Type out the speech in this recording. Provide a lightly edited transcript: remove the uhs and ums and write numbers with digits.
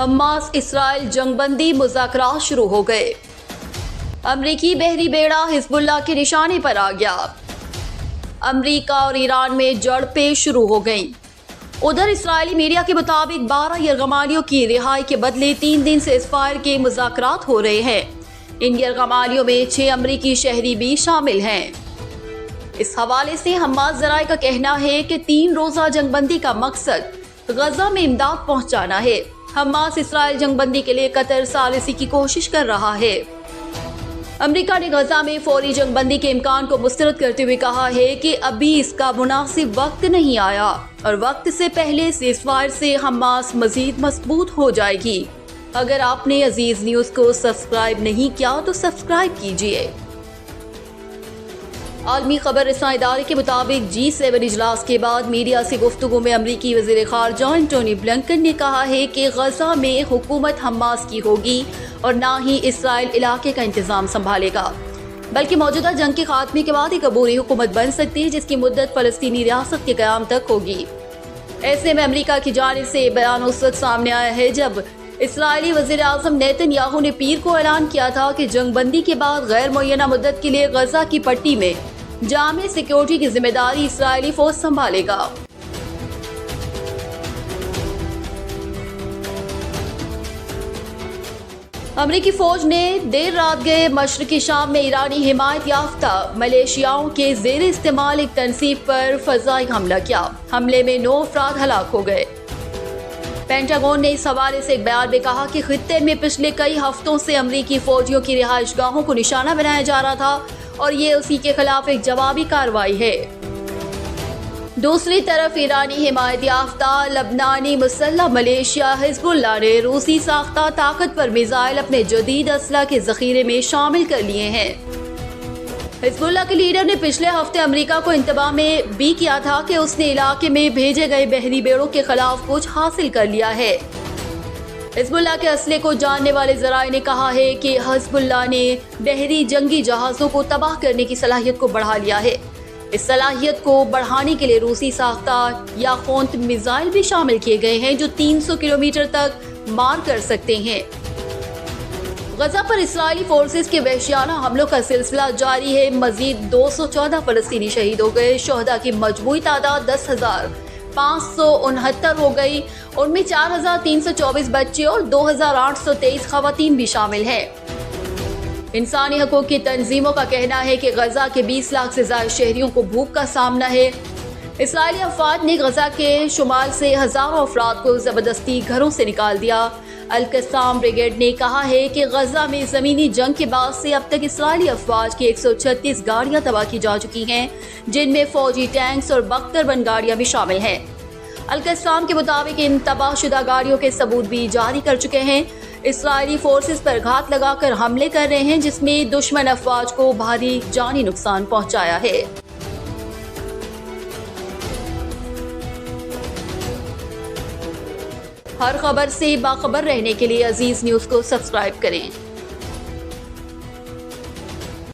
Hamas Israel जंगबंदी मुज़ाकरात शुरू हो गए। अमरीकी बहरी बेड़ा हिजबुल्लाह के निशाने पर आ गया। अमरीका और ईरान में झड़पें शुरू हो गईं। उधर इस्राएली मीडिया के मुताबिक 12 यरगमालियों की रिहाई के बदले 3 दिन से सीज़फायर के मुज़ाकरात हो रहे हैं। इन यरगमालियों में 6 अमरीकी शहरी भी शामिल हैं। इस हवाले से हमास ज़राए का कहना है कि 3 रोज़ा जंगबंदी का मकसद गजा में इमदाद पहुंचाना है। हमास इसराइल जंगबंदी के लिए कतर सालिसी की कोशिश कर रहा है। अमेरिका ने गजा में फौरी जंगबंदी के इम्कान को मुस्तरद करते हुए कहा है कि अभी इसका मुनासिब वक्त नहीं आया और वक्त से पहले सीज़फायर से हमास मजीद मजबूत हो जाएगी। अगर आपने अजीज न्यूज़ को सब्सक्राइब नहीं किया तो सब्सक्राइब कीजिए। आलमी खबर रसां इदारे के मुताबिक G7 इजलास के बाद मीडिया से गुफ्तगू में अमरीकी वज़ीर ख़ारजा एंटोनी ब्लिंकन ने कहा है कि गजा में हुकूमत हमास की होगी और ना ही इसराइल इलाके का इंतजाम संभालेगा, बल्कि मौजूदा जंग के खात्मे के बाद एक अबूरी हुकूमत बन सकती है जिसकी मुद्दत फ़लस्तीनी रियासत के क़याम तक होगी। ऐसे में अमरीका की जानिब से बयान उस वक्त सामने आया है जब इसराइली वज़ीर आज़म नेतन्याहू ने पीर को ऐलान किया था कि जंगबंदी के बाद गैर मुअय्यना मुद्दत के लिए गजा की पट्टी में जामे सिक्योरिटी की जिम्मेदारी इसराइली फौज संभालेगा। अमरीकी फौज ने देर रात गए मशरकी शाम में ईरानी हिमायत याफ्ता मलेशियाओं के जेर इस्तेमाल एक तनसीब पर फजाई हमला किया। हमले में 9 अफराद हलाक हो गए। पेंटागन ने इस हवाले से एक बयान में कहा कि खित्ते में पिछले कई हफ्तों से अमरीकी फौजियों की रिहाइशगाहों को निशाना बनाया जा रहा था और ये उसी के खिलाफ एक जवाबी कार्रवाई है। दूसरी तरफ ईरानी हिमायत याफ्ता लबनानी मुसल्लह मलेशिया हिजबुल्लाह ने रूसी साख्ता ताकतवर मिसाइल अपने जदीद असला के जखीरे में शामिल कर लिए हैं। हिजबुल्लाह के लीडर ने पिछले हफ्ते अमेरिका को इंतबा में भी किया था कि उसने इलाके में भेजे गए बहरी बेड़ों के खिलाफ कुछ हासिल कर लिया है। हिजबुल्लाह के असले को जानने वाले ज़राए ने कहा है कि हिजबुल्लाह ने बहरी जंगी जहाज़ों को तबाह करने की सलाहियत को बढ़ा लिया है। इस सलाहियत को बढ़ाने के लिए रूसी साख्ता याखोंत मिसाइल भी शामिल किए गए हैं जो 300 किलोमीटर तक मार कर सकते हैं। गजा पर इस्राएली फोर्सेस के वहशियाना हमलों का सिलसिला जारी है। मजीद 214 फलस्तीनी शहीद हो गए। शोहदा की मजमूई तादाद 10,569 हो गई। उनमें 4,324 बच्चे और 2,823 खवातीन भी शामिल हैं। इंसानी हकूक़ की तंजीमों का कहना है कि गजा के 20 लाख से ज़्यादा शहरियों को भूख का सामना है। इसराइली अफवाज ने गजा के शुमाल से हज़ारों अफराद को ज़बरदस्ती घरों से निकाल दिया। अल-कस्साम ब्रिगेड ने कहा है कि गजा में ज़मीनी जंग के बाद से अब तक इसराइली अफवाज की 136 गाड़ियाँ तबाह की जा चुकी हैं, जिनमें फौजी टैंक्स और बख्तरबंद गाड़ियाँ भी शामिल हैं। अल-कस्साम के मुताबिक इन तबाहशुदा गाड़ियों के सबूत भी जारी कर चुके हैं। इसराइली फोर्सेस पर घात लगाकर हमले कर रहे हैं, जिसमें दुश्मन अफवाज को भारी जानी नुकसान पहुंचाया है। हर खबर से बाखबर रहने के लिए अजीज न्यूज़ को सब्सक्राइब करें।